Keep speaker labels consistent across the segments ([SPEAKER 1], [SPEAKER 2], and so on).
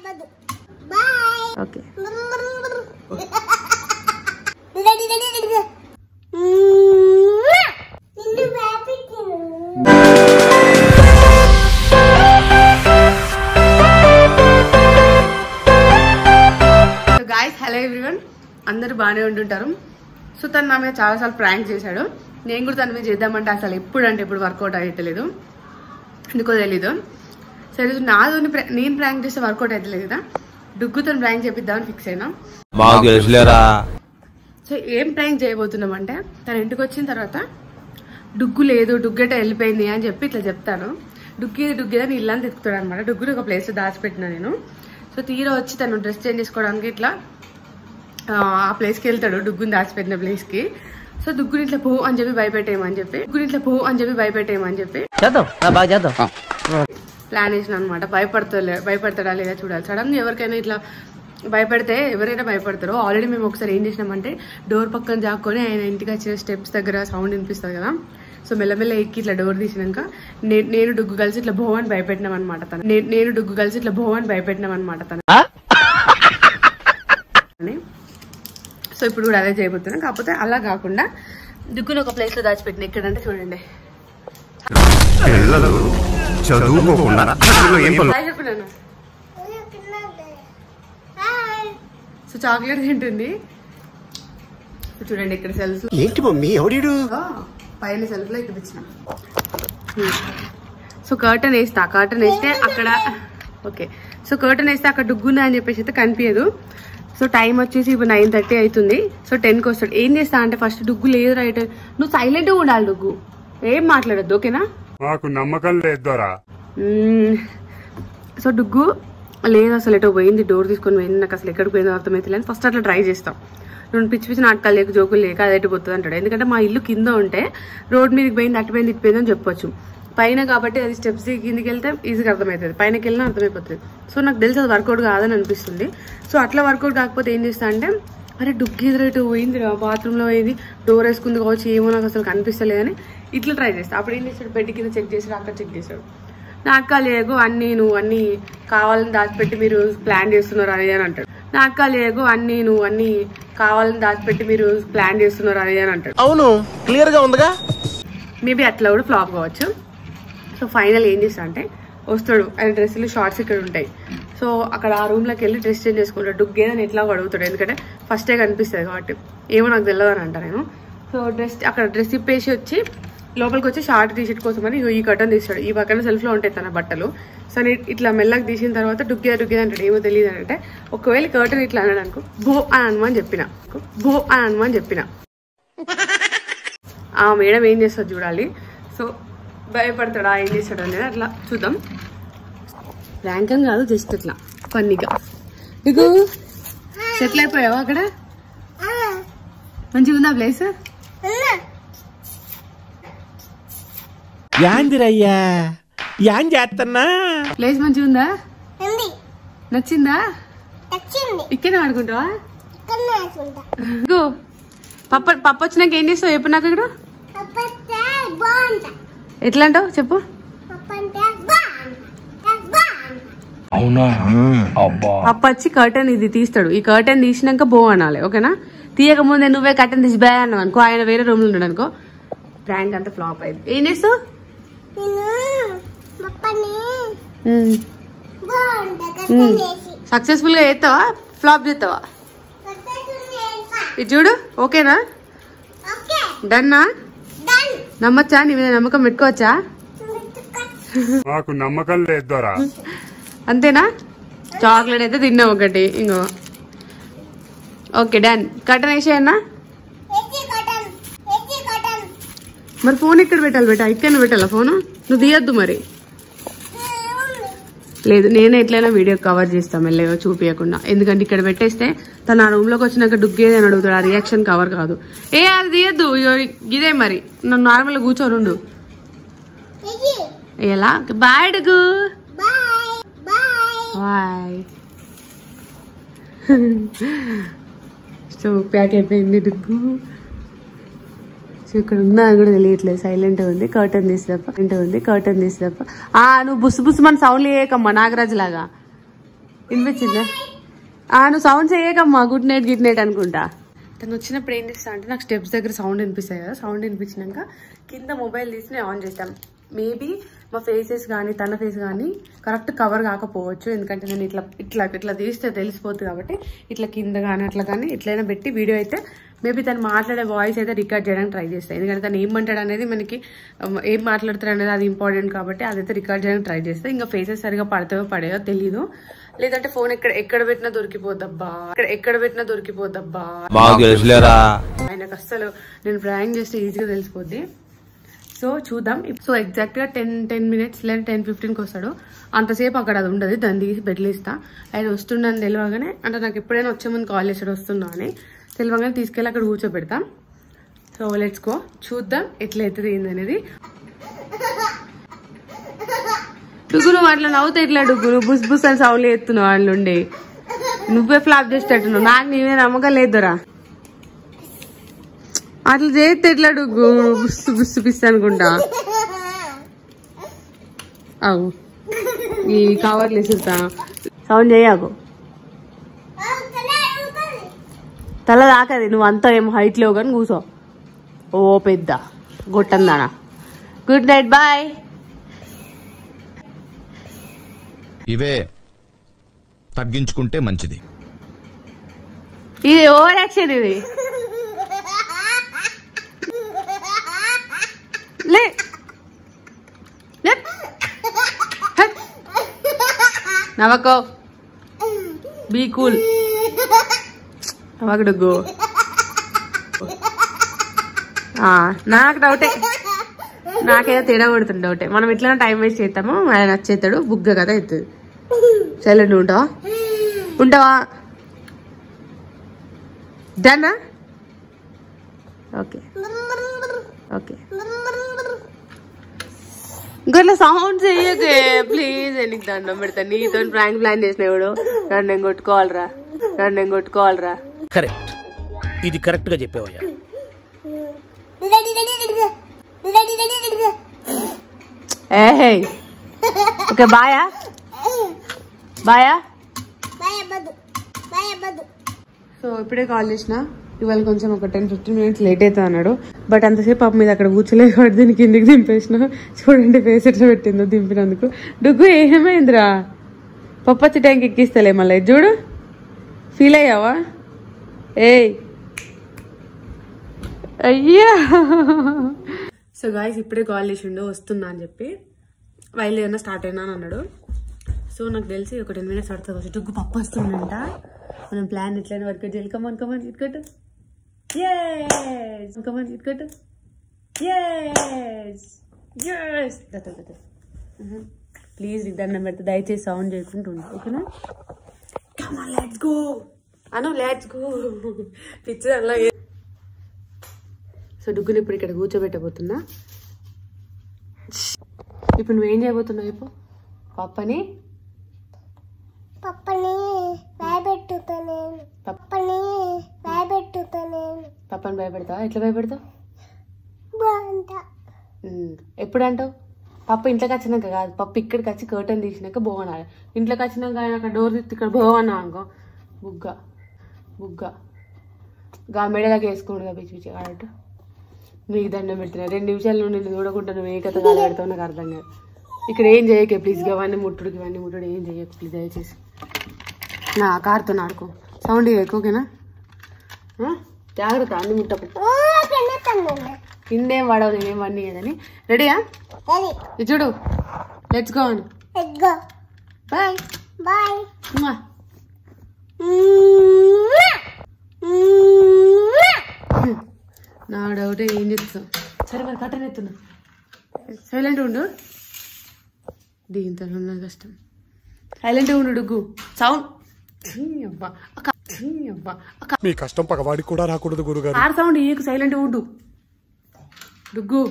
[SPEAKER 1] Okay guys, hello everyone, అందరూ బాగానే ఉంటుంటారు. సో తను నా మీద చాలాసార్లు ప్రాంక్ చేశాడు. నేను కూడా తన మీద చేద్దామంటే అసలు ఎప్పుడు వర్కౌట్ అయ్యట్లేదు, ఎందుకో తెలీదు. సరే నాతో నేను ప్రాంక్ చేస్తే వర్కౌట్ అవుతలేదు కదా, డుగ్గుతో ప్రాంక్ చేపిద్దామని ఫిక్స్ అయినా. సో ఏం ప్రాంక్ చేయబోతున్నామంటే, తను ఇంటికి వచ్చిన తర్వాత డుగ్గు లేదు, డుగ్గట వెళ్ళిపోయింది అని చెప్పి ఇట్లా చెప్తాను. డుగ్గేదని ఇల్లని తిప్పుతాడు అనమాట. డుగ్గుని ఒక ప్లేస్ దాచిపెట్టినా నేను. సో తీరా వచ్చి తను డ్రెస్ చేంజ్ చేసుకోవడానికి ఇట్లా ఆ ప్లేస్కి వెళ్తాడు, డుగ్గుని దాచిపెట్టిన ప్లేస్కి. సో డుగ్గుని ఇట్లా పో అని చెప్పి భయపెట్టేయమని చెప్పి ప్లాన్ వేసిన అనమాట. భయపడతాడా లేదా చూడాలి. సడన్ గా ఎవరికైనా ఇట్లా భయపడితే ఎవరైనా భయపడతారు. ఆల్రెడీ మేము ఒకసారి ఏం చేసినామంటే, డోర్ పక్కన జాక్కొని ఆయన ఇంటికి వచ్చే స్టెప్స్ దగ్గర సౌండ్ వినిపిస్తుంది కదా, సో మెల్లమెల్ల ఎక్కి ఇట్లా డోర్ తీసినాక నేను డుగ్గు కలిసి ఇట్లా భో అని భయపెట్టినాం అనమాట. తను సో ఇప్పుడు కూడా అదే చేయబోతున్నాం. కాకపోతే అలా కాకుండా డుగ్గుని ఒక ప్లేస్ లో దాచిపెట్టిన. ఎక్కడంటే చూడండి, చెప్పినాను. సో చాక్లెట్ తింటుంది. చూడండి ఇక్కడ సెల్ఫ్ ఏంటి మమ్మీ, పైన సెల్ఫ్ లో ఇక్కడ ఇచ్చిన. సో కర్టన్ వేస్తే అక్కడ ఓకే. సో కర్టన్ వేస్తే అక్కడ డుగ్గుందా అని చెప్పేసి అయితే కనిపించదు. సో టైం వచ్చేసి ఇప్పుడు 9:30 అవుతుంది. సో 10కి వస్తాడు. ఏం చేస్తా అంటే, ఫస్ట్ డుగ్గు లేదు రైట్, నువ్వు సైలెంట్ గా ఉండాలి, డుగ్గు ఏం మాట్లాడద్దు, ఓకేనా? మాకు నమ్మకం లేదురా. సో డుగ్గు లేదు, అసలు ఎటో పోయింది, డోర్ తీసుకొని పోయింది, నాకు అసలు ఎక్కడికి పోయిందో అర్థమైతే లేదు. ఫస్ట్ అట్లా ట్రై చేస్తాం. రెండు పిచ్చి నాటకాలు లేక జోకులు లేక అది ఎటు పోతుంది అంటాడు. ఎందుకంటే మా ఇల్లు కింద ఉంటే రోడ్ మీదకి పోయింది, అటుపోయింది, ఇటుపోయింది అని చెప్పొచ్చు. పైన కాబట్టి అది స్టెప్స్ కిందికి వెళ్తే ఈజీగా అర్థమవుతుంది, పైనకి వెళ్ళినా అర్థమైపోతుంది. సో నాకు తెలిసి అది వర్కౌట్ కాదని అనిపిస్తుంది. సో అట్లా వర్కౌట్ కాకపోతే ఏం చేస్తా అంటే, అరే డుగ్గు ఎదురైతే పోయింది, బాత్రూంలో పోయింది, డోర్ వేసుకుంది కావచ్చు, ఏమో నాకు అసలు కనిపిస్తలేదని ఇట్లా ట్రై చేస్తా. అప్పుడు ఏం చేస్తాడు, బెడ్ కింద చెక్ చేసాడు, అక్కడ చెక్ చేశాడు. నాటకాలు ఏగో నువ్వు అన్ని కావాలని దాచిపెట్టి మీరు ప్లాన్ చేస్తున్నారు అని అంటాడు. నాటకాలు ఏగో నువ్వు అన్ని కావాలని దాచిపెట్టి మీరు ప్లాన్ చేస్తున్నారు అని అంటాడు. అవును, క్లియర్ గా ఉందిగా. మేబీ అట్లా కూడా ఫ్లాప్ కావచ్చు. సో ఫైనల్ ఏం చేస్తా అంటే, వస్తాడు, ఆయన డ్రెస్సులు షార్ట్స్ ఇక్కడ ఉంటాయి. సో అక్కడ ఆ రూమ్ లోకి వెళ్ళి డ్రెస్ చేంజ్ చేసుకుంటాడు. డుగ్గేదని ఎట్లా అడుగుతాడు, ఎందుకంటే ఫస్టే కనిపిస్తుంది కాబట్టి. ఏమో నాకు తెలియదు అని అంట నేను. సో అక్కడ డ్రెస్ ఇప్పేసి వచ్చి లోపలికి వచ్చి షార్ట్ టీ షర్ట్ కోసం అని ఈ కర్టన్ తీస్తాడు. ఈ పక్కన సెల్ఫ్ లో ఉంటాయి తన బట్టలు. సో ఇట్లా మెల్లగా తీసిన తర్వాత డుగ్గే అంటాడు. ఏమో తెలియదు అని అంటే, ఒకవేళ కర్టన్ ఇట్లా అన్నాడు అనుకో, భో అని అనుమని చెప్పిన. ఆ మేడం ఏం చేస్తుంది చూడాలి. సో భయపడతాడా, ఏం చేస్తాడు అనేది అట్లా చూద్దాం. ర్యాంకం కాదు, జస్ట్ ఇట్లా ఫన్నీగా. నీకు సెటిల్ అయిపోయావా అక్కడ? మంచిగా ఉందా ప్లేస్?
[SPEAKER 2] యాందిరయ్యా యాం చేస్తున్నా?
[SPEAKER 1] ప్లేస్ మంచిగా ఉందా? నచ్చిందా? ఇక్కడే ఆడుకుంటావా? పప్పు వచ్చినాక ఏం చేస్తావు చెప్పు నాకు. ఇక్కడ ఎట్లా అంటావు చెప్పు. పప్పు వచ్చి కర్టన్ ఇది తీస్తాడు. ఈ కర్టన్ తీసినాక బో అనాలి, ఓకేనా? తీయక ముందే నువ్వే కర్టన్ తీసి బే అన్నావు అనుకో, ఆయన వేరే రూమ్ లో ఉన్నాడు అనుకో, ప్రాంక్ అంతా ఫ్లాప్ అయింది. ఏం చేస్తావు? సక్సెస్ఫుల్ గా చేస్తావా, ఫ్లాప్ చేస్తావా? ఇది చూడు, ఓకేనా? డన్నా? నమ్మచ్చా? నీ మీద నమ్మకం పెట్టుకోవచ్చా?
[SPEAKER 3] మాకు నమ్మకం లేదు.
[SPEAKER 1] అంతేనా? చాక్లెట్ అయితే తిన్నావు ఒకటి, ఇంకో ఓకే డన్. కర్టన్ వేసేయన్నా. మరి ఫోన్ ఎక్కడ పెట్టాలి బేటా? ఇక్కడ పెట్టాలా ఫోను? నువ్వు తీయద్దు మరి. లేదు, నేనే ఎట్లయినా వీడియో కవర్ చేస్తాం మెల్లగా చూపించకుండా. ఎందుకంటే ఇక్కడ పెట్టేస్తే తను ఆ రూమ్ లోకి వచ్చినాక డుగ్గేది అని అడుగుతాడు. ఆ రియాక్షన్ కవర్ కాదు. అది తీయద్దు, ఇదే మరి. నన్ను నార్మల్గా కూర్చోనుండు. ఎలా? బాయ్ డుగ్గు. బాయ్. సో ప్యాక్ అయిపోయింది డుగ్గు. సో ఇక్కడ ఉందా అని కూడా తెలియట్లేదు, సైలెంట్ ఉంది. కర్టన్ తీసి తప్ప నువ్వు బుస్ బుస్ మన సౌండ్ చేయకమ్మా నాగరాజు లాగా. వినిపించిందా? నువ్వు సౌండ్ చేయకమ్మా, గుడ్ నైట్ అనుకుంటా. తను వచ్చినప్పుడు ఏం చేస్తా అంటే నాకు స్టెప్స్ దగ్గర సౌండ్ వినిపిస్తాయి కదా, సౌండ్ వినిపించినాక కింద మొబైల్ తీసి నేను ఆన్ చేస్తాం. మేబీ మా ఫేసెస్ కానీ తన ఫేస్ కానీ కరెక్ట్ కవర్ కాకపోవచ్చు, ఎందుకంటే నేను ఇట్లా తీస్తే తెలిసిపోతుంది కాబట్టి ఇట్లా కింద కానీ అట్లా కానీ ఎట్లయినా పెట్టి వీడియో అయితే మేబీ తను మాట్లాడే వాయిస్ అయితే రికార్డ్ చేయడానికి ట్రై చేస్తాను. ఎందుకంటే తను ఏమంటాడు అనేది మనకి ఏం మాట్లాడుతాడు అనేది అది ఇంపార్టెంట్ కాబట్టి అదైతే రికార్డ్ చేయడానికి ట్రై చేస్తాను. ఇంకా ఫేసెస్ సరిగా పడతాయో పడేయో తెలీదు, లేదంటే ఫోన్ ఎక్కడ పెట్టినా దొరికిపోద్దబ్బా, ఎక్కడ పెట్టినా దొరికిపోద్దబ్బా. ఆయనకు అస్సలు నేను ప్రాంక్ చేస్తే ఈజీగా తెలిసిపోద్ది. సో చూద్దాం. సో ఎగ్జాక్ట్ గా 10 minutes లేదా 10-15కి వస్తాడు. అంతసేపు అక్కడ అది ఉండదు, దాన్ని తీసి బెడ్లు ఇస్తా. ఆయన వస్తుండని తెలియగానే, అంటే నాకు ఎప్పుడైనా వచ్చే ముందు కాల్ చేసాడు వస్తున్నా అని తెలియగానే తీసుకెళ్ళి అక్కడ కూర్చోబెడతాం. సో లెట్స్ గో, చూద్దాం ఎట్లా అవుతుంది ఏందనేది. డుగ్గు నువ్వు అట్లా నవ్వుతా ఎట్లా డుగ్గు, నువ్వు బుస్ బుస్ అని సౌండ్లు ఎత్తున్నావు వాళ్ళ నుండి, నువ్వే ఫ్లాప్ చేసేటట్టున్నావు. నాకు నీవే నమ్మకం లేదురా, అట్లా చేస్తే ఎట్లా డుగ్గు, బుస్సు బుస్సు పిస్సు అనుకుంటా. అవు ఈ కవర్లు వేసుతా, సౌండ్ చేయకు, తల దాకది. నువ్వు అంతా ఏం హైట్ లేవు కానీ కూర్చో. ఓ పెద్ద గొట్టందానా. Good night, bye.
[SPEAKER 4] ఇవే తగ్గించుకుంటే మంచిది.
[SPEAKER 1] ఇది ఓవర్ యాక్షన్, ఇది నవకో, బీ కూల్. నవకడుగో, నాకు డౌటే, నాకేదో తేడా కొడుతుంది డౌటే. మనం ఎట్లైనా టైం వేస్ట్ చేస్తాము, ఆయన వచ్చేస్తాడు బుగ్గ కదా అవుతుంది. సైలెంట్ ఉంటావా డన్నా? ఓకే ఇంకోట్లా సౌండ్ చెయ్యకే ప్లీజ్. నీకు దండం పెడతా, నీతో ప్రాంక్ ప్లాన్ చేసినవాడు నన్ను నేను కొట్టుకోవాలరా.
[SPEAKER 2] కరెక్ట్, ఇది కరెక్ట్ గా చెప్పావయ్యా.
[SPEAKER 1] ఏ ఓకే, బాయా. సో ఇప్పుడే కాల్ చేసిన, ఇవాళ కొంచెం ఒక 10-15 minutes లేట్ అవుతుంది అన్నాడు. బట్ అంతసేపు పాప మీద అక్కడ కూర్చోలేదు కాబట్టి దీన్ని కిందికి దింపేసిన. చూడండి ఫేస్ ఎట్లా పెట్టిందో దింపినందుకు. డుగ్గు ఏమైందిరా, పప్పచ్చి ట్యాంక్ ఎక్కిస్తలే మళ్ళీ చూడు. ఫీల్ అయ్యావా? అయ్యా. సో గాయస్ ఇప్పుడే కాల్ చేసిండు వస్తున్నా అని చెప్పి, బయలుదేరినా స్టార్ట్ అయినా అని అన్నాడు. సో నాకు తెలిసి ఒక 10 minutes పడుతుంది. డుగ్గు పప్పు వస్తుందంట, మనం ప్లాన్ ఎట్లయినా వర్కౌట్ చేయాలి. కమాన్ ఇట్కట్టు, కమాన్ ఇట్కట్టు, ప్లీజ్ నీకు దండం పెడితే దయచేసి సౌండ్ చేయకుండా ఉండు, ఓకేనా? Come on let's go Anu, let's go. పిచ్చి అలాగే. సో డుగ్గుని ఇప్పుడు ఇక్కడ కూర్చోబెట్టబోతున్నా. ఇప్పుడు నువ్వేం చేయబోతున్నావు చెప్పు? పప్పని భయపెడతావా? ఎట్లా భయపెడతావు? ఎప్పుడు అంటావు? పప్పు ఇంట్లోకి వచ్చినాక కాదు, పప్పు ఇక్కడికి వచ్చి కర్టన్ తీసినాక బాగున్నాడు. ఇంట్లోకి వచ్చినాక ఆయన అక్కడ డోర్ తీసి ఇక్కడ బాగున్నా అనుకో, బుగ్గ గా మెడదాకా వేసుకోండి పిచ్చి పిచ్చి కాడట్టు. నీకు దండం పెడుతున్నా, 2 నిమిషాలు నువ్వు నిన్ను చూడకుండా నువ్వు ఏ కథ కాలు పెడతావు నాకు అర్థం కాదు. ఇక్కడ ఏం చేయకే ప్లీజ్, ఇవన్నీ ముట్టుడు ఏం చేయకు ప్లీజ్ దయచేసి. నా కారుతో ఆడుకో, సౌండ్ ఎక్కువకేనా? జాగ్రత్త, అన్ని ముట్టకు, కిందేం వాడవు, నేనేం వన్నీ కదని. రెడీయా? ఇది చూడు, లెట్స్ గో అను. బాయ్. నా డౌట్ ఏం చెప్తావు? సరే మరి కట్టని ఎత్తున్నా, సైలెంట్ ఉండు. దీంతో ఉన్న కష్టం, సైలెంట్ ఉండు డుగ్గు. సౌండ్
[SPEAKER 3] మీ కష్టం పగవాడికి కూడా రాకూడదు గురుగారు.
[SPEAKER 1] కార్ సౌండ్ ఏకు, సైలెంట్ ఉండు డుగ్గు.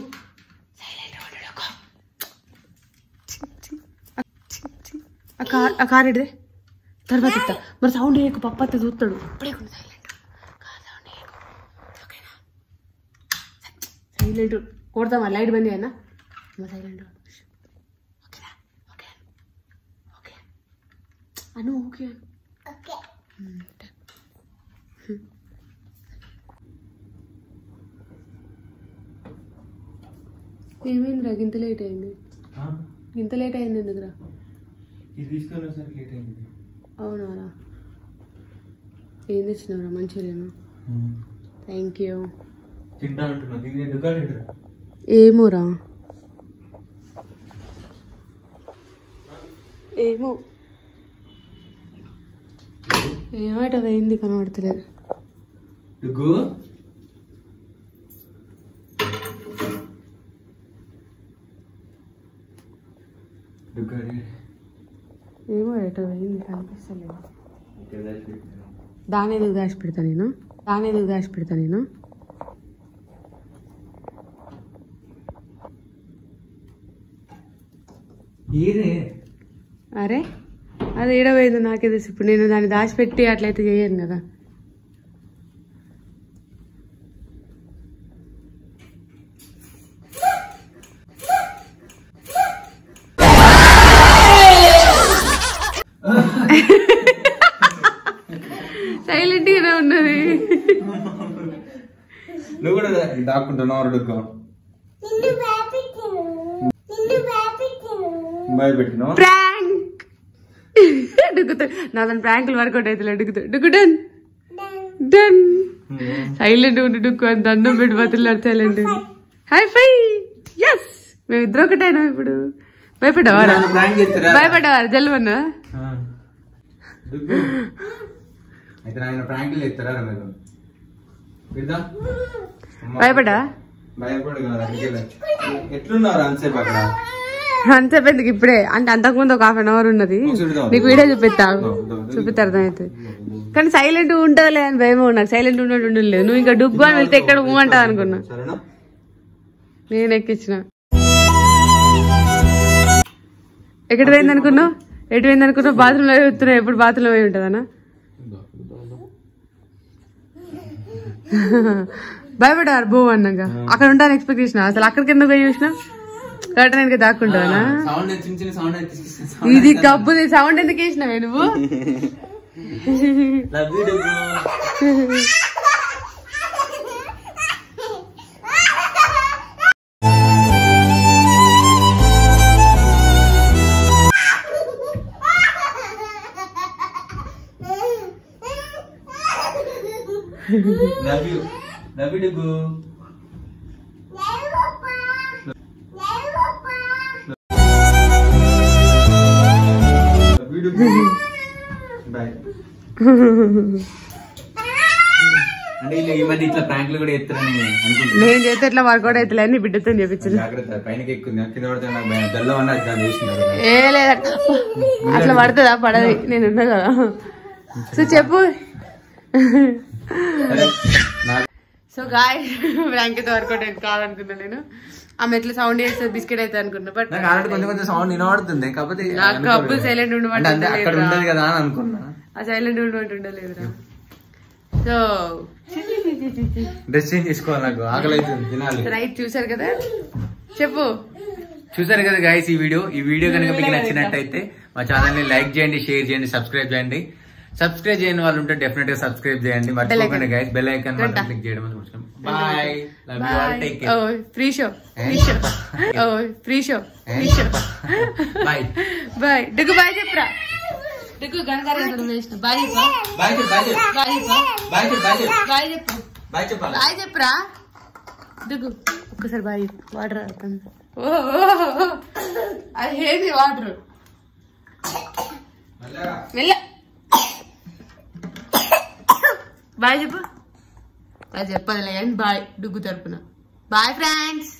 [SPEAKER 1] ఆ కార్ ఎడిదే తర్వాత ఇస్తా. మరి సౌండ్ ఏకు, పప్ప చూస్తాడు. సైలెంట్ కొడతామా? లైట్ బంద్ అయినా సైలెంట్. అను ఓకే ఏమైందిరా ఇంత లేట్ అయింది ఎందుకురా అవునా ఏం తెచ్చినావురా మంచూరియన్ థ్యాంక్ యూ ఏమోరా ఏమాట అయింది కనబడతలేదు ఏమో ఎట అయింది కనిపిస్తలేదు దాని ఎందుకు దాచి పెడతా నేను అరే అది ఏడవైంది నాకే తెలుసు ఇప్పుడు నేను దాన్ని దాచిపెట్టి అట్లయితే చేయను కదా సైలెంట్ గానే ఉన్నది
[SPEAKER 5] నువ్వు కూడా దాక్కుంటున్నావు
[SPEAKER 1] నాదని ప్రాంకులు వర్కౌట్ అవుతుంది డుక్కు డన్ డన్ సైలెంట్ ఉండి డుక్కు అని దండం పెట్టి బతులు సైలెంట్ హై ఫై ఎస్ మేమిద్దరు ఒకటైనా ఇప్పుడు భయపడ్డావారా జల్వన్నా భయపడ్డా
[SPEAKER 5] ఎట్లున్నారు అంతసేపు అక్కడ
[SPEAKER 1] అంతసేపు ఎందుకు ఇప్పుడే అంటే అంతకుముందు ఒక 1/2 hour ఉన్నది నీకు వీడియో చూపిస్తా అర్థమవుతుంది కానీ సైలెంట్ ఉంటుందిలే అని భయమో నాకు సైలెంట్ ఉండలేదు నువ్వు ఇంకా డుగ్గు అని వెళ్తే ఎక్కడ ఊమంటావు అనుకున్నా నేను ఎక్కించిన ఎటు పోయింది అనుకున్నావు బాత్రూమ్ లో వస్తున్నావు ఎప్పుడు బాత్రూమ్ లో పోయి ఉంటుందనా భయపడారు బో అన్నాక అక్కడ ఉంటాను ఎక్స్పెక్ట్ చేసిన అసలు అక్కడికి ఎందుకు పోయి చూసినా కరెక్ట్ నేను దాక్కుంటావనా ఇది కబ్బుది సౌండ్ ఎందుకు వేసినావే నువ్వు
[SPEAKER 5] Love you, Dugu. Bye. అంటే ఈ మధ్య ఇట్లా ప్రాంక్లు కూడా ఎత్తారని అనుకుంటున్నాను.
[SPEAKER 1] నేను చేస్తే ఇట్లా వర్కౌట్ అవుతుంది అని బిడ్డతో చెప్పించాను.
[SPEAKER 5] జాగ్రత్త పైనకి ఎక్కుంది కింద పడితే నాకు భయం దల్లో అన్న చేసినారు.
[SPEAKER 1] ఏ లేదా అట్లా పడుతుందా పడది నేను ఉన్నా కదా. సో చెప్పు. సో గాయ్ ప్రాంక్తో వర్కౌట్ అయితే కాదనుకున్నా నేను. ఆమె ఎట్లా సౌండ్ చేస్తే బిస్కెట్ అయితే అనుకున్నా. బట్
[SPEAKER 5] కొంచెం సౌండ్ వినబడుతుంది కాకపోతే
[SPEAKER 1] కబ్బు సైలెంట్ ఉండమంటే
[SPEAKER 5] అక్కడ ఉండదు కదా అని అనుకున్నా.
[SPEAKER 1] ఆ సైలెంట్ ఉండమంటే ఉండలేదురా. సో
[SPEAKER 5] డ్రెస్ చేంజ్ చేసుకోవాలి నాకు ఆకలి అవుతుంది తినాలి.
[SPEAKER 1] రైట్ చూసారు కదా చెప్పు.
[SPEAKER 5] చూసారు కదా గైస్ ఈ వీడియో కనుక మీకు నచ్చినట్టయితే మా ఛానల్ ని లైక్ చేయండి, షేర్ చేయండి, సబ్స్క్రైబ్ చేయండి. సబ్స్క్రైబ్ చేయని వాళ్ళు ఉంటే డెఫినెట్ గా సబ్స్క్రైబ్ చేయండి. మర్చిపోకండి గైస్ బెల్ ఐకాన్ మాత్రం క్లిక్ చేయడం మర్చిపోకండి. Bye love you all take care. ఓ ఫ్రీ షో బై బై డుగు బై చెప్పరా డుగు గంగారే వేసిన బై బై బై చెప్పరా డుగు ఒక్కసారి బై వాటర్ అవుతుంది. అది హేది వాటర్ మెల్ల బాయ్ చెప్పు. అది చెప్పదులే కానీ బాయ్ డుగ్గు తరపున. Bye friends.